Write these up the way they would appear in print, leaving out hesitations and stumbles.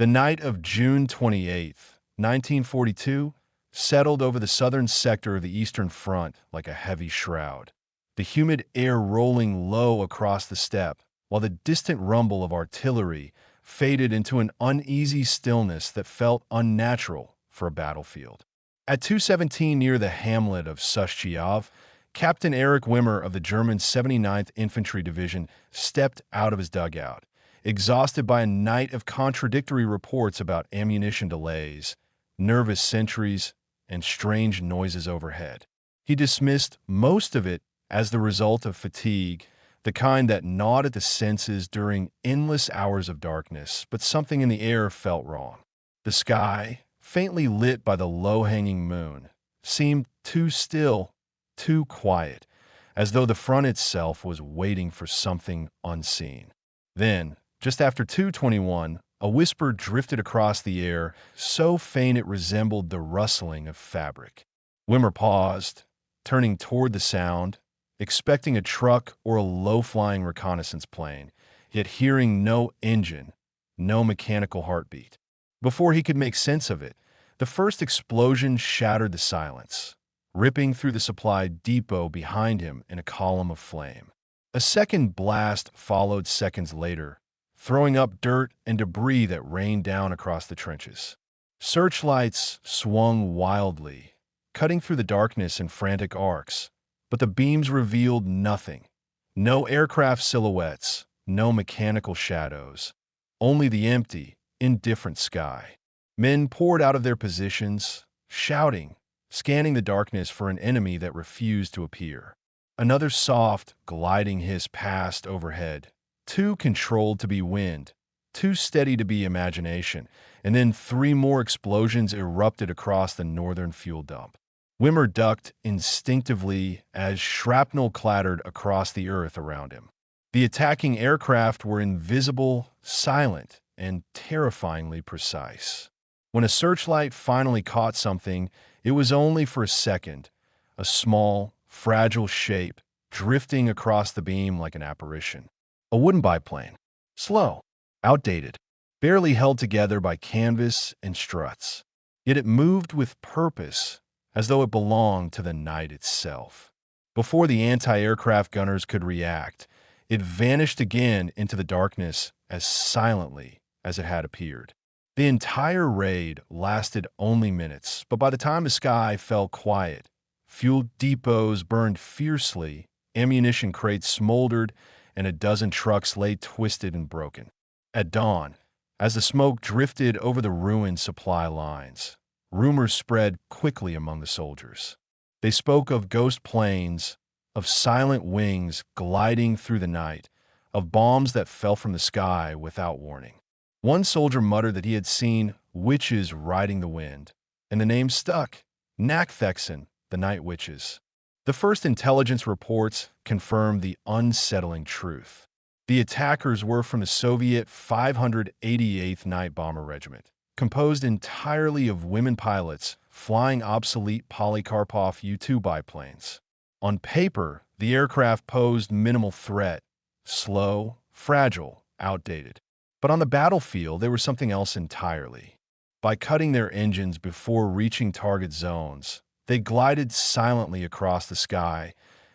The night of June 28th, 1942, settled over the southern sector of the Eastern Front like a heavy shroud. The humid air rolling low across the steppe, while the distant rumble of artillery faded into an uneasy stillness that felt unnatural for a battlefield. At 2:17 near the hamlet of Sushchiov, Captain Erich Wimmer of the German 79th Infantry Division stepped out of his dugout, exhausted by a night of contradictory reports about ammunition delays, nervous sentries, and strange noises overhead. He dismissed most of it as the result of fatigue, the kind that gnawed at the senses during endless hours of darkness, but something in the air felt wrong. The sky, faintly lit by the low-hanging moon, seemed too still, too quiet, as though the front itself was waiting for something unseen. Then, just after 2:21, a whisper drifted across the air, so faint it resembled the rustling of fabric. Wimmer paused, turning toward the sound, expecting a truck or a low-flying reconnaissance plane, yet hearing no engine, no mechanical heartbeat. Before he could make sense of it, the first explosion shattered the silence, ripping through the supply depot behind him in a column of flame. A second blast followed seconds later, throwing up dirt and debris that rained down across the trenches. Searchlights swung wildly, cutting through the darkness in frantic arcs, but the beams revealed nothing. No aircraft silhouettes, no mechanical shadows, only the empty, indifferent sky. Men poured out of their positions, shouting, scanning the darkness for an enemy that refused to appear. Another soft, gliding hiss passed overhead, too controlled to be wind, too steady to be imagination, and then 3 more explosions erupted across the northern fuel dump. Wimmer ducked instinctively as shrapnel clattered across the earth around him. The attacking aircraft were invisible, silent, and terrifyingly precise. When a searchlight finally caught something, it was only for a second, a small, fragile shape drifting across the beam like an apparition. A wooden biplane, slow, outdated, barely held together by canvas and struts. Yet it moved with purpose, as though it belonged to the night itself. Before the anti-aircraft gunners could react, it vanished again into the darkness as silently as it had appeared. The entire raid lasted only minutes, but by the time the sky fell quiet, fuel depots burned fiercely, ammunition crates smoldered, and a dozen trucks lay twisted and broken. At dawn, as the smoke drifted over the ruined supply lines, rumors spread quickly among the soldiers. They spoke of ghost planes, of silent wings gliding through the night, of bombs that fell from the sky without warning. One soldier muttered that he had seen witches riding the wind, and the name stuck, Naktheksen, the Night Witches. The first intelligence reports confirmed the unsettling truth. The attackers were from the Soviet 588th Night Bomber Regiment, composed entirely of women pilots flying obsolete Polikarpov U-2 biplanes. On paper, the aircraft posed minimal threat, slow, fragile, outdated. But on the battlefield, they were something else entirely. By cutting their engines before reaching target zones, they glided silently across the sky,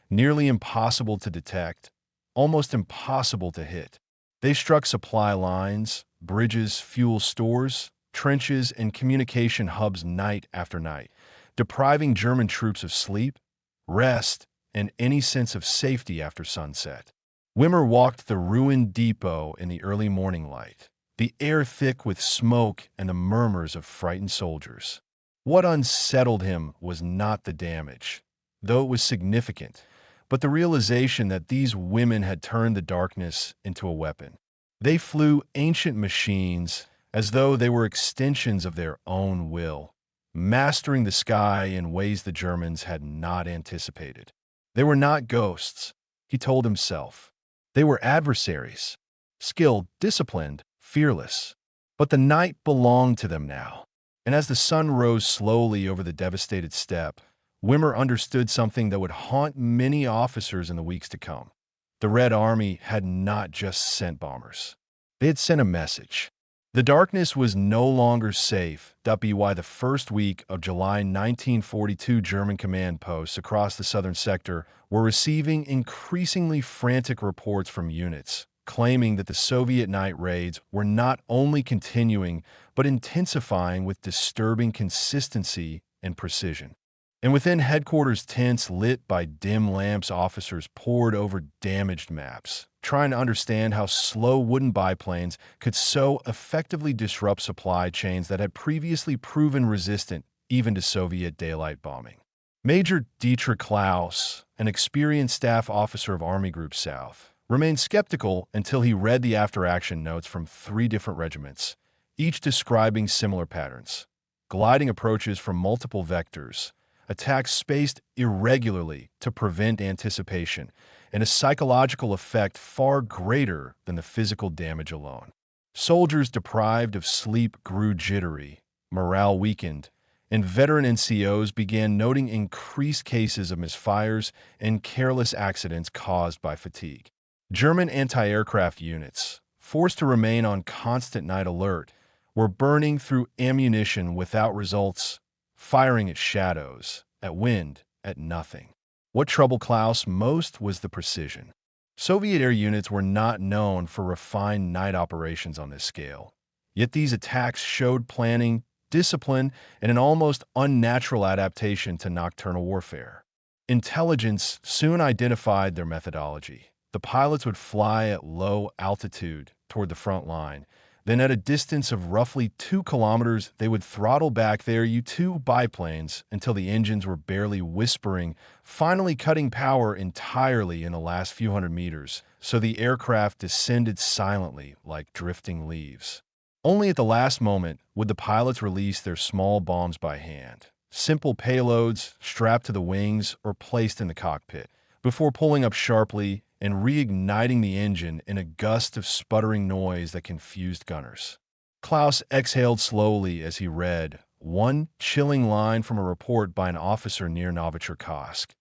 nearly impossible to detect, almost impossible to hit. They struck supply lines, bridges, fuel stores, trenches, and communication hubs night after night, depriving German troops of sleep, rest, and any sense of safety after sunset. Wimmer walked the ruined depot in the early morning light, the air thick with smoke and the murmurs of frightened soldiers. What unsettled him was not the damage, though it was significant, but the realization that these women had turned the darkness into a weapon. They flew ancient machines as though they were extensions of their own will, mastering the sky in ways the Germans had not anticipated. They were not ghosts, he told himself. They were adversaries, skilled, disciplined, fearless. But the night belonged to them now. And as the sun rose slowly over the devastated steppe, Wimmer understood something that would haunt many officers in the weeks to come. The Red Army had not just sent bombers. They had sent a message. The darkness was no longer safe. By the first week of July 1942, German command posts across the southern sector were receiving increasingly frantic reports from units, claiming that the Soviet night raids were not only continuing, but intensifying with disturbing consistency and precision. And within headquarters tents lit by dim lamps, officers pored over damaged maps, trying to understand how slow wooden biplanes could so effectively disrupt supply chains that had previously proven resistant even to Soviet daylight bombing. Major Dietrich Klaus, an experienced staff officer of Army Group South, remained skeptical until he read the after-action notes from 3 different regiments, each describing similar patterns: gliding approaches from multiple vectors, attacks spaced irregularly to prevent anticipation, and a psychological effect far greater than the physical damage alone. Soldiers deprived of sleep grew jittery, morale weakened, and veteran NCOs began noting increased cases of misfires and careless accidents caused by fatigue. German anti-aircraft units, forced to remain on constant night alert, were burning through ammunition without results, firing at shadows, at wind, at nothing. What troubled Klaus most was the precision. Soviet air units were not known for refined night operations on this scale. Yet these attacks showed planning, discipline, and an almost unnatural adaptation to nocturnal warfare. Intelligence soon identified their methodology. The pilots would fly at low altitude toward the front line. Then at a distance of roughly 2 kilometers, they would throttle back their U-2 biplanes until the engines were barely whispering, finally cutting power entirely in the last few hundred meters, so the aircraft descended silently like drifting leaves. Only at the last moment would the pilots release their small bombs by hand, simple payloads strapped to the wings or placed in the cockpit, before pulling up sharply and reigniting the engine in a gust of sputtering noise that confused gunners. Klaus exhaled slowly as he read one chilling line from a report by an officer near Novichorsk.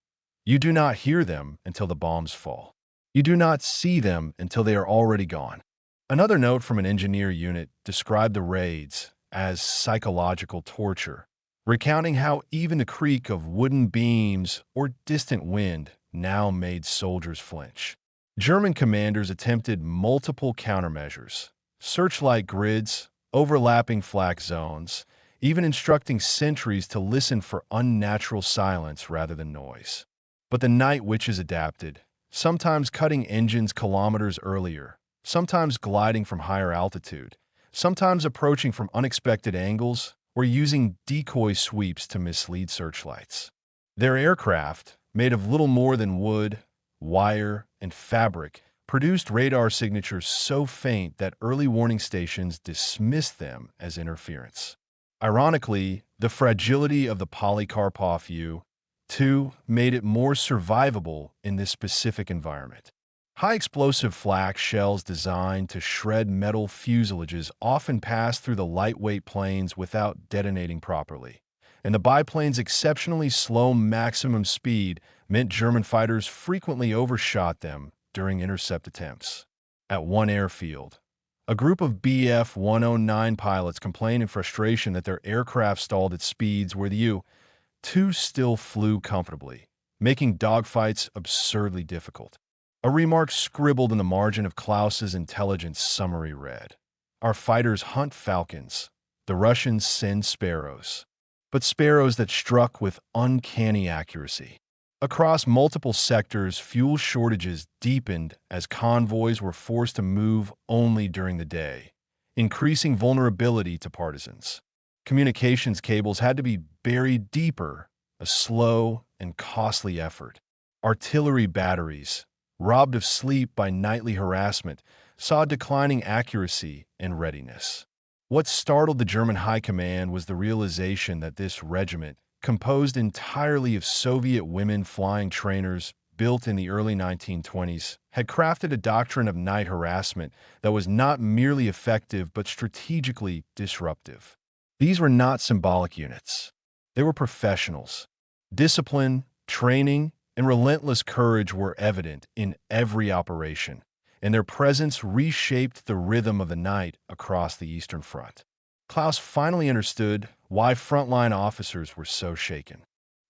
"You do not hear them until the bombs fall. You do not see them until they are already gone." Another note from an engineer unit described the raids as psychological torture, recounting how even the creak of wooden beams or distant wind now made soldiers flinch. German commanders attempted multiple countermeasures: searchlight grids, overlapping flak zones, even instructing sentries to listen for unnatural silence rather than noise. But the night witches adapted, sometimes cutting engines kilometers earlier, sometimes gliding from higher altitude, sometimes approaching from unexpected angles, or using decoy sweeps to mislead searchlights. Their aircraft, made of little more than wood, wire, and fabric, produced radar signatures so faint that early warning stations dismissed them as interference. Ironically, the fragility of the Polikarpov U-2 made it more survivable in this specific environment. High-explosive flak shells designed to shred metal fuselages often passed through the lightweight planes without detonating properly, and the biplane's exceptionally slow maximum speed meant German fighters frequently overshot them during intercept attempts. At one airfield, a group of Bf-109 pilots complained in frustration that their aircraft stalled at speeds where the U-2 still flew comfortably, making dogfights absurdly difficult. A remark scribbled in the margin of Klaus's intelligence summary read, "Our fighters hunt falcons. The Russians send sparrows, but sparrows that struck with uncanny accuracy." Across multiple sectors, fuel shortages deepened as convoys were forced to move only during the day, increasing vulnerability to partisans. Communications cables had to be buried deeper, a slow and costly effort. Artillery batteries, robbed of sleep by nightly harassment, saw declining accuracy and readiness. What startled the German high command was the realization that this regiment, composed entirely of Soviet women flying trainers built in the early 1920s, had crafted a doctrine of night harassment that was not merely effective but strategically disruptive. These were not symbolic units. They were professionals. Discipline, training, and relentless courage were evident in every operation, and their presence reshaped the rhythm of the night across the Eastern Front. Klaus finally understood why frontline officers were so shaken.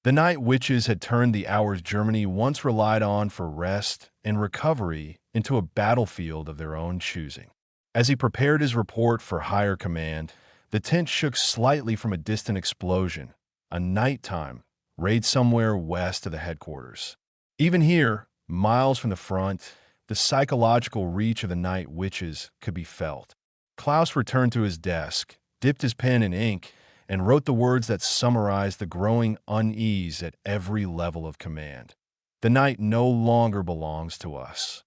The Night Witches had turned the hours Germany once relied on for rest and recovery into a battlefield of their own choosing. As he prepared his report for higher command, the tent shook slightly from a distant explosion, a nighttime raid somewhere west of the headquarters. Even here, miles from the front, the psychological reach of the Night Witches could be felt. Klaus returned to his desk, dipped his pen in ink, and wrote the words that summarized the growing unease at every level of command. The night no longer belongs to us.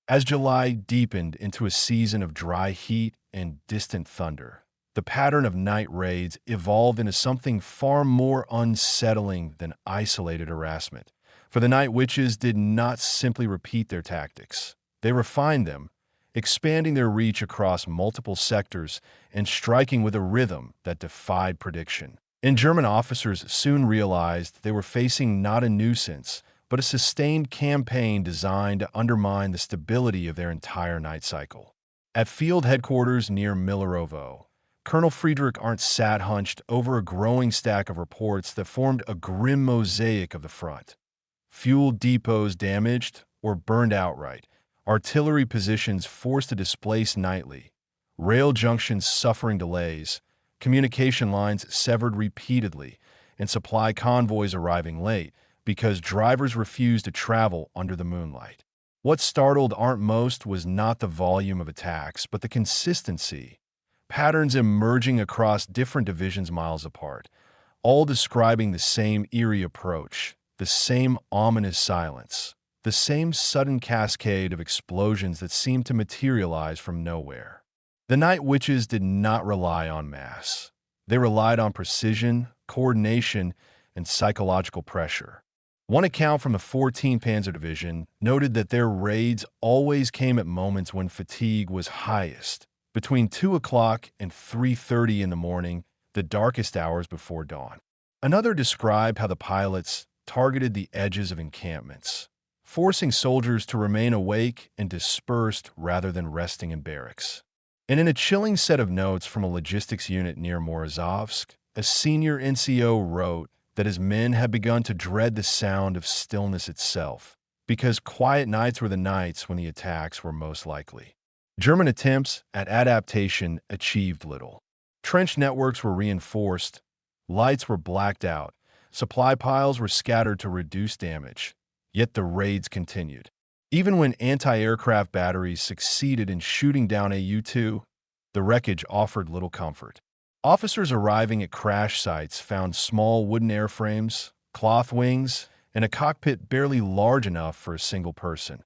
As July deepened into a season of dry heat and distant thunder, the pattern of night raids evolved into something far more unsettling than isolated harassment. For the Night Witches did not simply repeat their tactics. They refined them, expanding their reach across multiple sectors and striking with a rhythm that defied prediction. And German officers soon realized they were facing not a nuisance, but a sustained campaign designed to undermine the stability of their entire night cycle. At field headquarters near Millerovo, Colonel Friedrich Arndt sat hunched over a growing stack of reports that formed a grim mosaic of the front. Fuel depots damaged or burned outright, artillery positions forced to displace nightly, rail junctions suffering delays, communication lines severed repeatedly, and supply convoys arriving late because drivers refused to travel under the moonlight. What startled Arndt most was not the volume of attacks, but the consistency. Patterns emerging across different divisions miles apart, all describing the same eerie approach, the same ominous silence, the same sudden cascade of explosions that seemed to materialize from nowhere. The Night Witches did not rely on mass. They relied on precision, coordination, and psychological pressure. One account from the 14th Panzer Division noted that their raids always came at moments when fatigue was highest, between 2 o'clock and 3:30 in the morning, the darkest hours before dawn. Another described how the pilots targeted the edges of encampments, forcing soldiers to remain awake and dispersed rather than resting in barracks. And in a chilling set of notes from a logistics unit near Morozovsk, a senior NCO wrote that his men had begun to dread the sound of stillness itself, because quiet nights were the nights when the attacks were most likely. German attempts at adaptation achieved little. Trench networks were reinforced, lights were blacked out, supply piles were scattered to reduce damage, yet the raids continued. Even when anti-aircraft batteries succeeded in shooting down a U-2, the wreckage offered little comfort. Officers arriving at crash sites found small wooden airframes, cloth wings, and a cockpit barely large enough for a single person.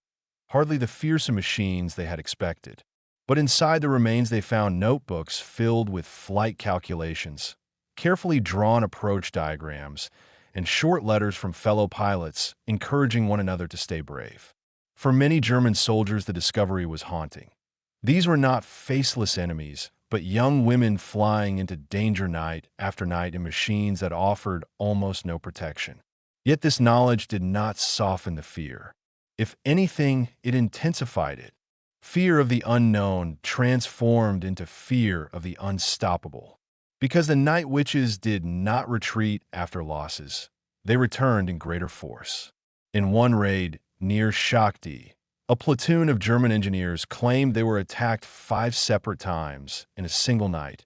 Hardly the fearsome machines they had expected. But inside the remains they found notebooks filled with flight calculations, carefully drawn approach diagrams, and short letters from fellow pilots encouraging one another to stay brave. For many German soldiers, the discovery was haunting. These were not faceless enemies, but young women flying into danger night after night in machines that offered almost no protection. Yet this knowledge did not soften the fear. If anything, it intensified it. Fear of the unknown transformed into fear of the unstoppable. Because the Night Witches did not retreat after losses, they returned in greater force. In one raid near Shakti, a platoon of German engineers claimed they were attacked 5 separate times in a single night,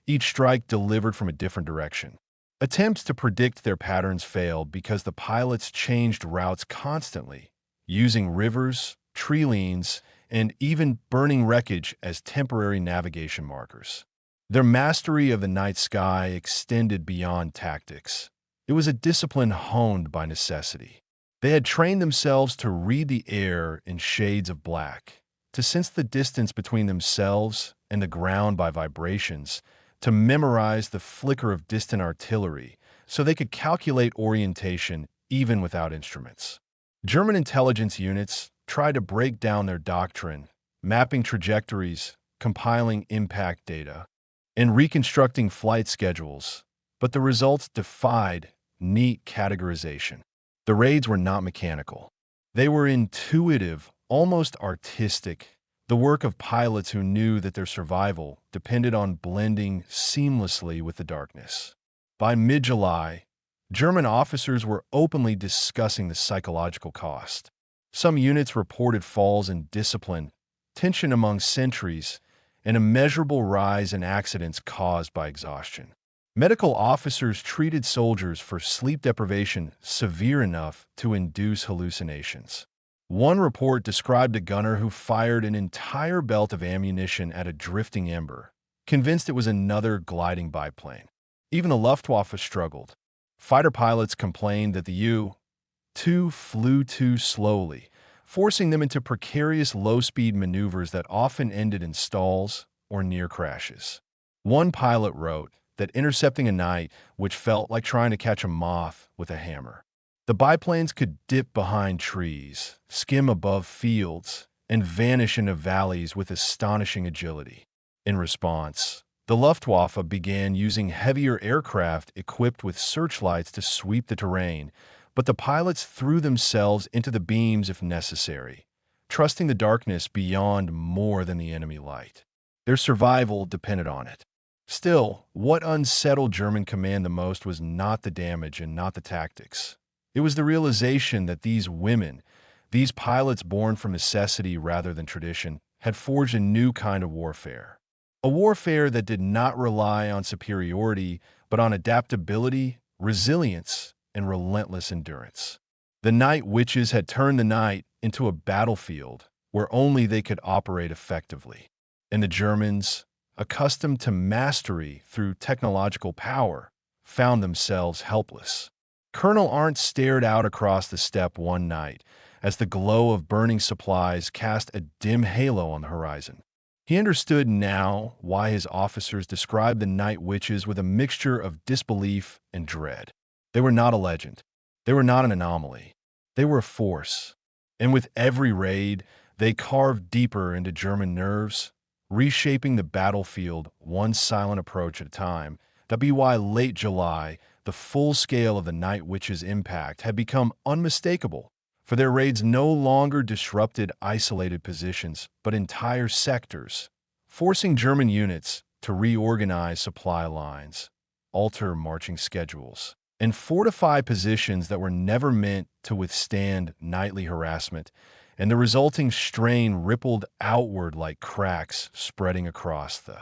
each strike delivered from a different direction. Attempts to predict their patterns failed because the pilots changed routes constantly, using rivers, tree lanes, and even burning wreckage as temporary navigation markers. Their mastery of the night sky extended beyond tactics. It was a discipline honed by necessity. They had trained themselves to read the air in shades of black, to sense the distance between themselves and the ground by vibrations, to memorize the flicker of distant artillery so they could calculate orientation even without instruments. German intelligence units tried to break down their doctrine, mapping trajectories, compiling impact data, and reconstructing flight schedules, but the results defied neat categorization. The raids were not mechanical. They were intuitive, almost artistic, the work of pilots who knew that their survival depended on blending seamlessly with the darkness. By mid-July, German officers were openly discussing the psychological cost. Some units reported falls in discipline, tension among sentries, and a measurable rise in accidents caused by exhaustion. Medical officers treated soldiers for sleep deprivation severe enough to induce hallucinations. One report described a gunner who fired an entire belt of ammunition at a drifting ember, convinced it was another gliding biplane. Even the Luftwaffe struggled. Fighter pilots complained that the U-2 flew too slowly, forcing them into precarious low-speed maneuvers that often ended in stalls or near crashes. One pilot wrote that intercepting a night which felt like trying to catch a moth with a hammer. The biplanes could dip behind trees, skim above fields, and vanish into valleys with astonishing agility. In response, the Luftwaffe began using heavier aircraft equipped with searchlights to sweep the terrain, but the pilots threw themselves into the beams if necessary, trusting the darkness beyond more than the enemy light. Their survival depended on it. Still, what unsettled German command the most was not the damage and not the tactics. It was the realization that these women, these pilots born from necessity rather than tradition, had forged a new kind of warfare. A warfare that did not rely on superiority, but on adaptability, resilience, and relentless endurance. The night witches had turned the night into a battlefield where only they could operate effectively. And the Germans, accustomed to mastery through technological power, found themselves helpless. Colonel Arndt stared out across the steppe one night as the glow of burning supplies cast a dim halo on the horizon. He understood now why his officers described the night witches with a mixture of disbelief and dread. They were not a legend. They were not an anomaly. They were a force. And with every raid, they carved deeper into German nerves, reshaping the battlefield one silent approach at a time. That be why late July, the full scale of the night witches' impact had become unmistakable, for their raids no longer disrupted isolated positions, but entire sectors, forcing German units to reorganize supply lines, alter marching schedules, and fortify positions that were never meant to withstand nightly harassment, and the resulting strain rippled outward like cracks spreading across the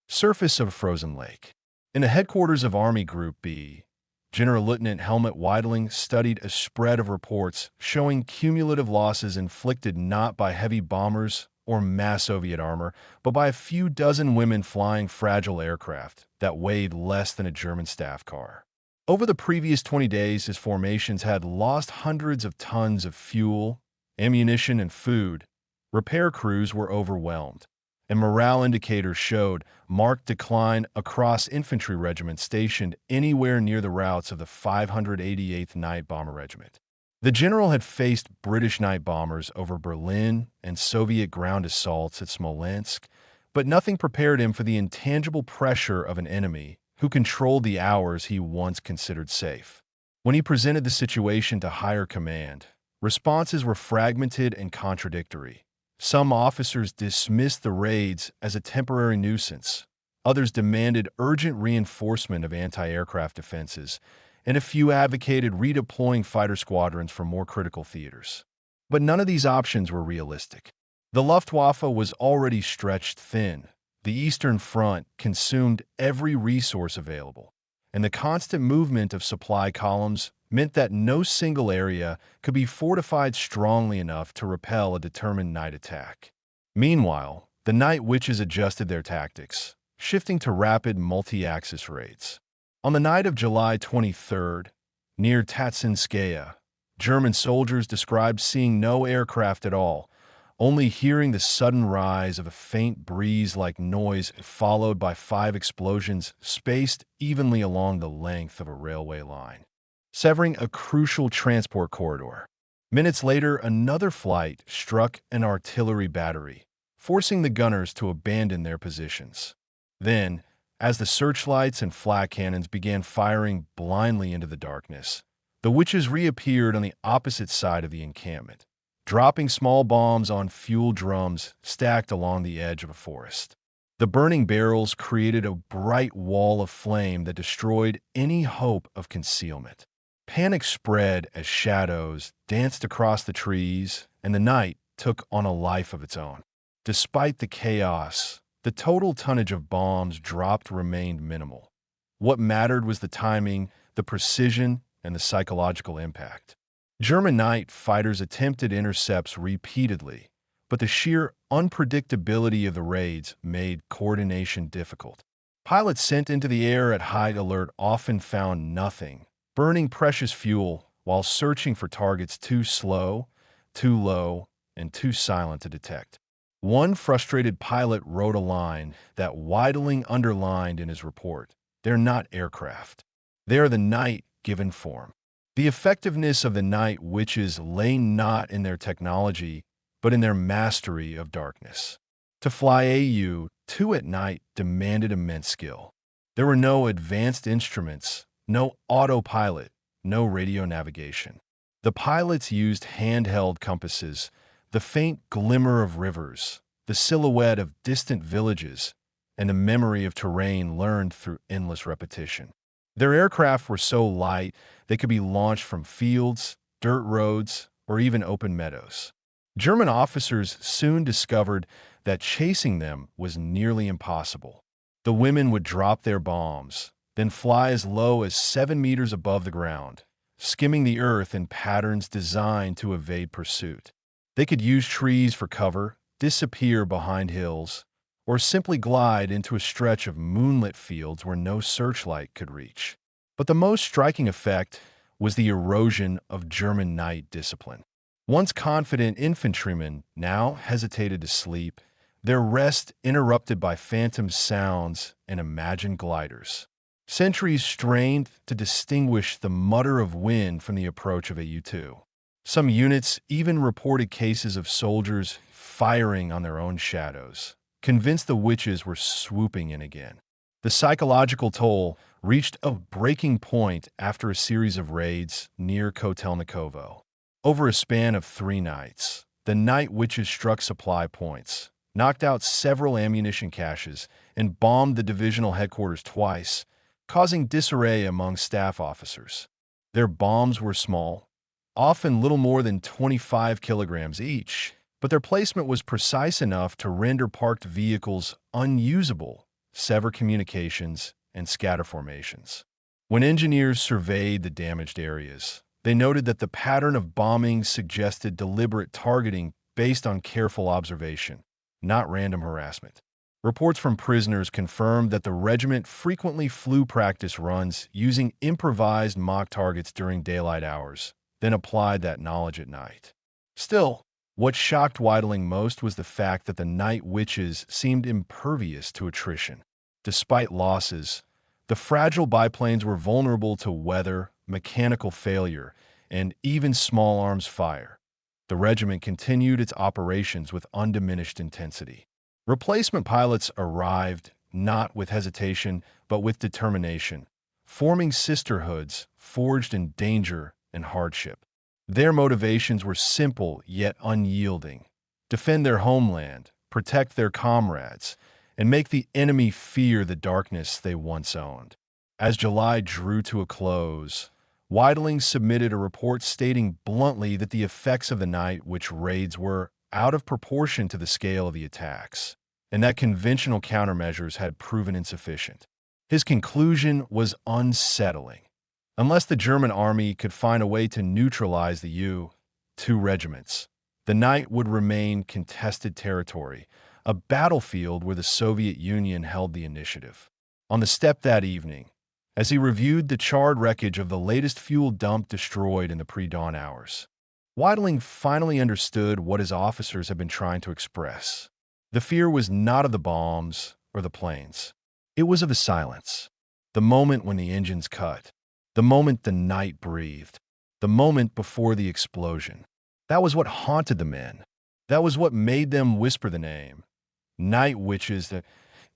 surface of a frozen lake. In the headquarters of Army Group B, General Lieutenant Helmut Weidling studied a spread of reports showing cumulative losses inflicted not by heavy bombers or mass Soviet armor, but by a few dozen women flying fragile aircraft that weighed less than a German staff car. Over the previous 20 days, his formations had lost hundreds of tons of fuel, ammunition, and food. Repair crews were overwhelmed, and morale indicators showed marked decline across infantry regiments stationed anywhere near the routes of the 588th Night Bomber Regiment. The general had faced British night bombers over Berlin and Soviet ground assaults at Smolensk, but nothing prepared him for the intangible pressure of an enemy who controlled the hours he once considered safe. When he presented the situation to higher command, responses were fragmented and contradictory. Some officers dismissed the raids as a temporary nuisance. Others demanded urgent reinforcement of anti-aircraft defenses, and a few advocated redeploying fighter squadrons from more critical theaters. But none of these options were realistic. The Luftwaffe was already stretched thin. The Eastern Front consumed every resource available, and the constant movement of supply columns meant that no single area could be fortified strongly enough to repel a determined night attack. Meanwhile, the night witches adjusted their tactics, shifting to rapid multi-axis raids. On the night of July 23rd, near Tatsinskaya, German soldiers described seeing no aircraft at all, only hearing the sudden rise of a faint breeze-like noise followed by 5 explosions spaced evenly along the length of a railway line, severing a crucial transport corridor. Minutes later, another flight struck an artillery battery, forcing the gunners to abandon their positions. Then, as the searchlights and flak cannons began firing blindly into the darkness, the witches reappeared on the opposite side of the encampment, dropping small bombs on fuel drums stacked along the edge of a forest. The burning barrels created a bright wall of flame that destroyed any hope of concealment. Panic spread as shadows danced across the trees, and the night took on a life of its own. Despite the chaos, the total tonnage of bombs dropped remained minimal. What mattered was the timing, the precision, and the psychological impact. German night fighters attempted intercepts repeatedly, but the sheer unpredictability of the raids made coordination difficult. Pilots sent into the air at high alert often found nothing, burning precious fuel while searching for targets too slow, too low, and too silent to detect. One frustrated pilot wrote a line that Weidling underlined in his report: "They're not aircraft. They are the night given form." The effectiveness of the night witches lay not in their technology, but in their mastery of darkness. To fly AU-2 at night demanded immense skill. There were no advanced instruments, no autopilot, no radio navigation. The pilots used handheld compasses, the faint glimmer of rivers, the silhouette of distant villages, and the memory of terrain learned through endless repetition. Their aircraft were so light they could be launched from fields, dirt roads, or even open meadows. German officers soon discovered that chasing them was nearly impossible. The women would drop their bombs, then fly as low as 7 meters above the ground, skimming the earth in patterns designed to evade pursuit. They could use trees for cover, disappear behind hills, or simply glide into a stretch of moonlit fields where no searchlight could reach. But the most striking effect was the erosion of German night discipline. Once confident infantrymen now hesitated to sleep, their rest interrupted by phantom sounds and imagined gliders. Sentries strained to distinguish the mutter of wind from the approach of a U-2. Some units even reported cases of soldiers firing on their own shadows, convinced the witches were swooping in again. The psychological toll reached a breaking point after a series of raids near Kotelnikovo. Over a span of 3 nights, the night witches struck supply points, knocked out several ammunition caches, and bombed the divisional headquarters twice, causing disarray among staff officers. Their bombs were small, often little more than 25 kilograms each, but their placement was precise enough to render parked vehicles unusable, sever communications, and scatter formations. When engineers surveyed the damaged areas, they noted that the pattern of bombing suggested deliberate targeting based on careful observation, not random harassment. Reports from prisoners confirmed that the regiment frequently flew practice runs using improvised mock targets during daylight hours, then applied that knowledge at night. Still, what shocked Weidling most was the fact that the night witches seemed impervious to attrition. Despite losses, the fragile biplanes were vulnerable to weather, mechanical failure, and even small arms fire. The regiment continued its operations with undiminished intensity. Replacement pilots arrived, not with hesitation, but with determination, forming sisterhoods forged in danger and hardship. Their motivations were simple yet unyielding: defend their homeland, protect their comrades, and make the enemy fear the darkness they once owned. As July drew to a close, Weidling submitted a report stating bluntly that the effects of the night witch raids were out of proportion to the scale of the attacks, and that conventional countermeasures had proven insufficient. His conclusion was unsettling. Unless the German army could find a way to neutralize the U-2 regiments, the night would remain contested territory, a battlefield where the Soviet Union held the initiative. On the steppe that evening, as he reviewed the charred wreckage of the latest fuel dump destroyed in the pre-dawn hours, Weidling finally understood what his officers had been trying to express. The fear was not of the bombs or the planes. It was of the silence. The moment when the engines cut. The moment the night breathed. The moment before the explosion. That was what haunted the men. That was what made them whisper the name. Night witches.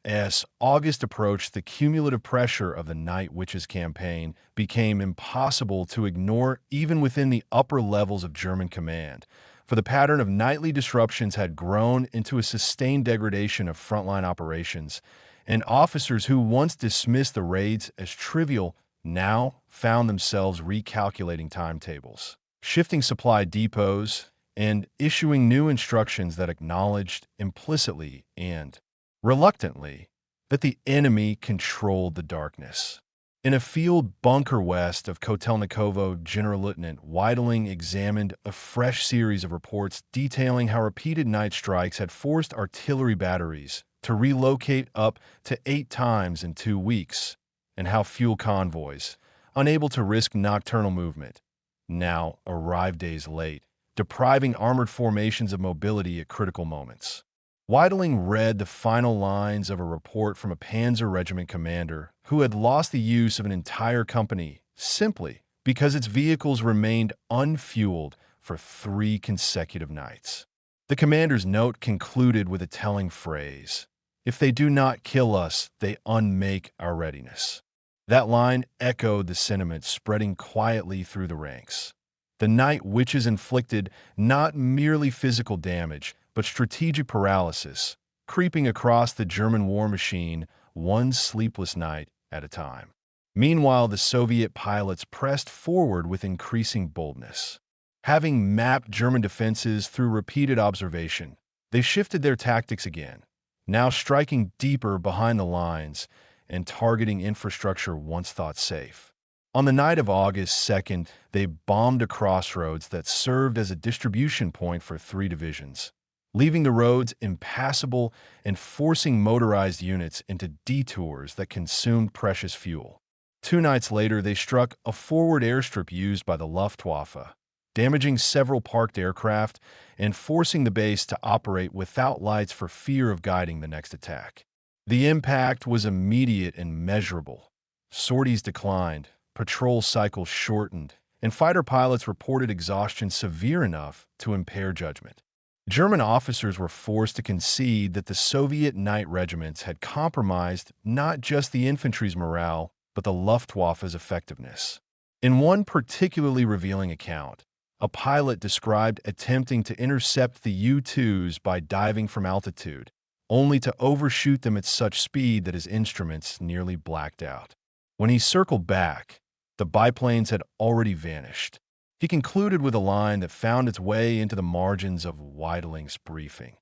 As August approached, the cumulative pressure of the Night Witches campaign became impossible to ignore even within the upper levels of German command. for the pattern of nightly disruptions had grown into a sustained degradation of frontline operations, and officers who once dismissed the raids as trivial now found themselves recalculating timetables, shifting supply depots, and issuing new instructions that acknowledged implicitly and reluctantly that the enemy controlled the darkness. In a field bunker west of Kotelnikovo, General Lieutenant Weidling examined a fresh series of reports detailing how repeated night strikes had forced artillery batteries to relocate up to 8 times in 2 weeks, and how fuel convoys, unable to risk nocturnal movement, now arrived days late, depriving armored formations of mobility at critical moments. Weidling read the final lines of a report from a Panzer Regiment commander who had lost the use of an entire company simply because its vehicles remained unfueled for 3 consecutive nights. The commander's note concluded with a telling phrase: "If they do not kill us, they unmake our readiness." That line echoed the sentiment spreading quietly through the ranks. The night witches inflicted not merely physical damage, but strategic paralysis, creeping across the German war machine one sleepless night at a time. Meanwhile, the Soviet pilots pressed forward with increasing boldness. Having mapped German defenses through repeated observation, they shifted their tactics again, now striking deeper behind the lines and targeting infrastructure once thought safe. On the night of August 2nd, they bombed a crossroads that served as a distribution point for 3 divisions, leaving the roads impassable and forcing motorized units into detours that consumed precious fuel. 2 nights later, they struck a forward airstrip used by the Luftwaffe, damaging several parked aircraft and forcing the base to operate without lights for fear of guiding the next attack. The impact was immediate and measurable. Sorties declined, patrol cycles shortened, and fighter pilots reported exhaustion severe enough to impair judgment. German officers were forced to concede that the Soviet night regiments had compromised not just the infantry's morale, but the Luftwaffe's effectiveness. In one particularly revealing account, a pilot described attempting to intercept the U-2s by diving from altitude, only to overshoot them at such speed that his instruments nearly blacked out. When he circled back, the biplanes had already vanished. He concluded with a line that found its way into the margins of Weidling's briefing: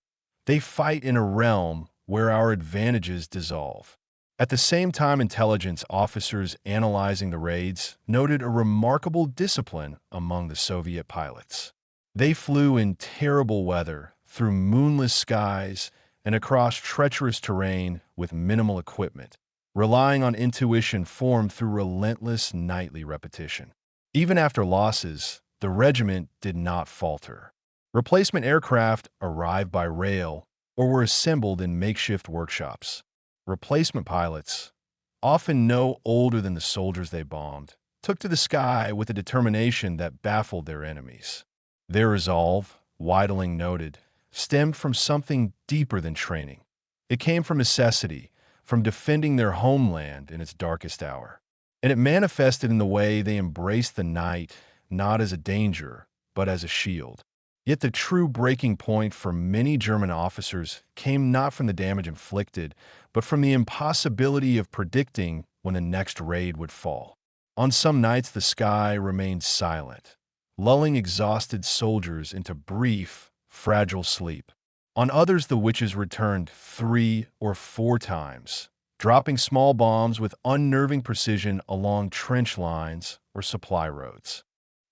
"They fight in a realm where our advantages dissolve." At the same time, intelligence officers analyzing the raids noted a remarkable discipline among the Soviet pilots. They flew in terrible weather, through moonless skies, and across treacherous terrain with minimal equipment, relying on intuition formed through relentless nightly repetition. Even after losses, the regiment did not falter. Replacement aircraft arrived by rail or were assembled in makeshift workshops. Replacement pilots, often no older than the soldiers they bombed, took to the sky with a determination that baffled their enemies. Their resolve, Weidling noted, stemmed from something deeper than training. It came from necessity, from defending their homeland in its darkest hour. And it manifested in the way they embraced the night, not as a danger, but as a shield. Yet the true breaking point for many German officers came not from the damage inflicted, but from the impossibility of predicting when the next raid would fall. On some nights, the sky remained silent, lulling exhausted soldiers into brief, fragile sleep. On others, the witches returned 3 or 4 times, dropping small bombs with unnerving precision along trench lines or supply roads.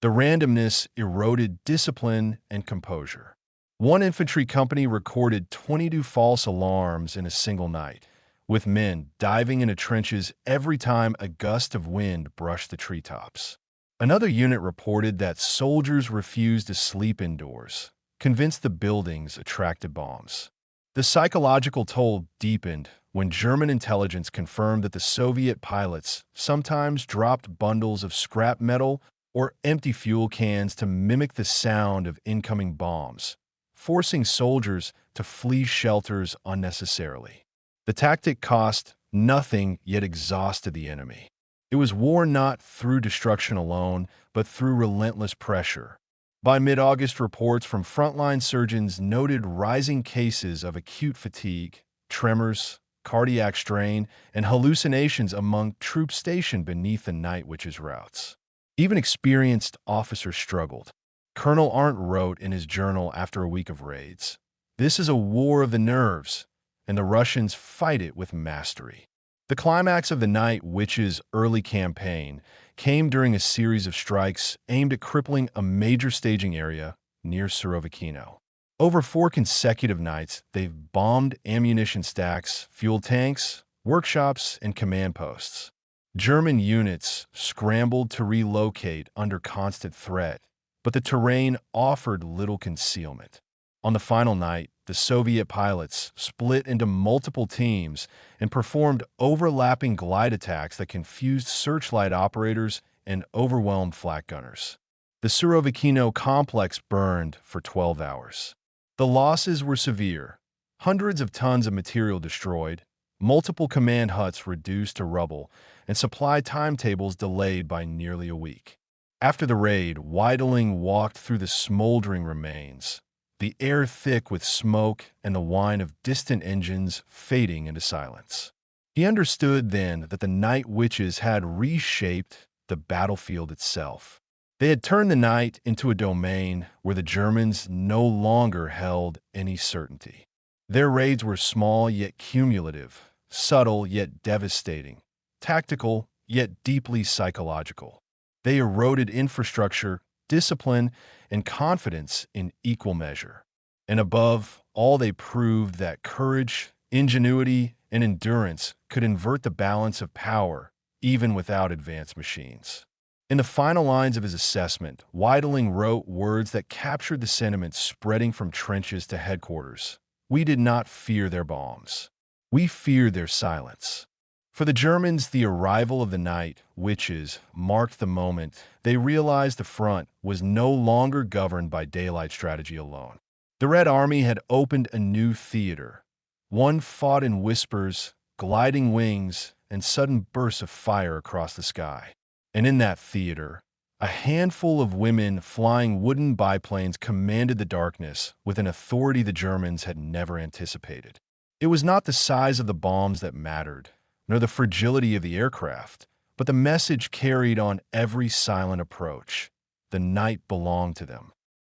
The randomness eroded discipline and composure. One infantry company recorded 22 false alarms in a single night, with men diving into trenches every time a gust of wind brushed the treetops. Another unit reported that soldiers refused to sleep indoors, convinced the buildings attracted bombs. The psychological toll deepened when German intelligence confirmed that the Soviet pilots sometimes dropped bundles of scrap metal or empty fuel cans to mimic the sound of incoming bombs, forcing soldiers to flee shelters unnecessarily. The tactic cost nothing yet exhausted the enemy. It was war not through destruction alone, but through relentless pressure. By mid-August, reports from frontline surgeons noted rising cases of acute fatigue, tremors, cardiac strain, and hallucinations among troops stationed beneath the Night Witch's routes. Even experienced officers struggled. Colonel Arndt wrote in his journal after a week of raids, "This is a war of the nerves, and the Russians fight it with mastery." The climax of the Night Witch's early campaign came during a series of strikes aimed at crippling a major staging area near Surovikino. Over 4 consecutive nights, they've bombed ammunition stacks, fuel tanks, workshops, and command posts. German units scrambled to relocate under constant threat, but the terrain offered little concealment. On the final night, the Soviet pilots split into multiple teams and performed overlapping glide attacks that confused searchlight operators and overwhelmed flak gunners. The Surovikino complex burned for 12 hours. The losses were severe. Hundreds of tons of material destroyed, multiple command huts reduced to rubble, and supply timetables delayed by nearly a week. After the raid, Weidling walked through the smoldering remains, the air thick with smoke and the whine of distant engines fading into silence. He understood then that the Night Witches had reshaped the battlefield itself. They had turned the night into a domain where the Germans no longer held any certainty. Their raids were small yet cumulative, subtle yet devastating, tactical yet deeply psychological. They eroded infrastructure, discipline, and confidence in equal measure. And above all, they proved that courage, ingenuity, and endurance could invert the balance of power, even without advanced machines. In the final lines of his assessment, Weidling wrote words that captured the sentiment spreading from trenches to headquarters. "We did not fear their bombs. We feared their silence." For the Germans, the arrival of the Night Witches marked the moment they realized the front was no longer governed by daylight strategy alone. The Red Army had opened a new theater, one fought in whispers, gliding wings, and sudden bursts of fire across the sky. And in that theater, a handful of women flying wooden biplanes commanded the darkness with an authority the Germans had never anticipated. It was not the size of the bombs that mattered, nor the fragility of the aircraft, but the message carried on every silent approach. The night belonged to them.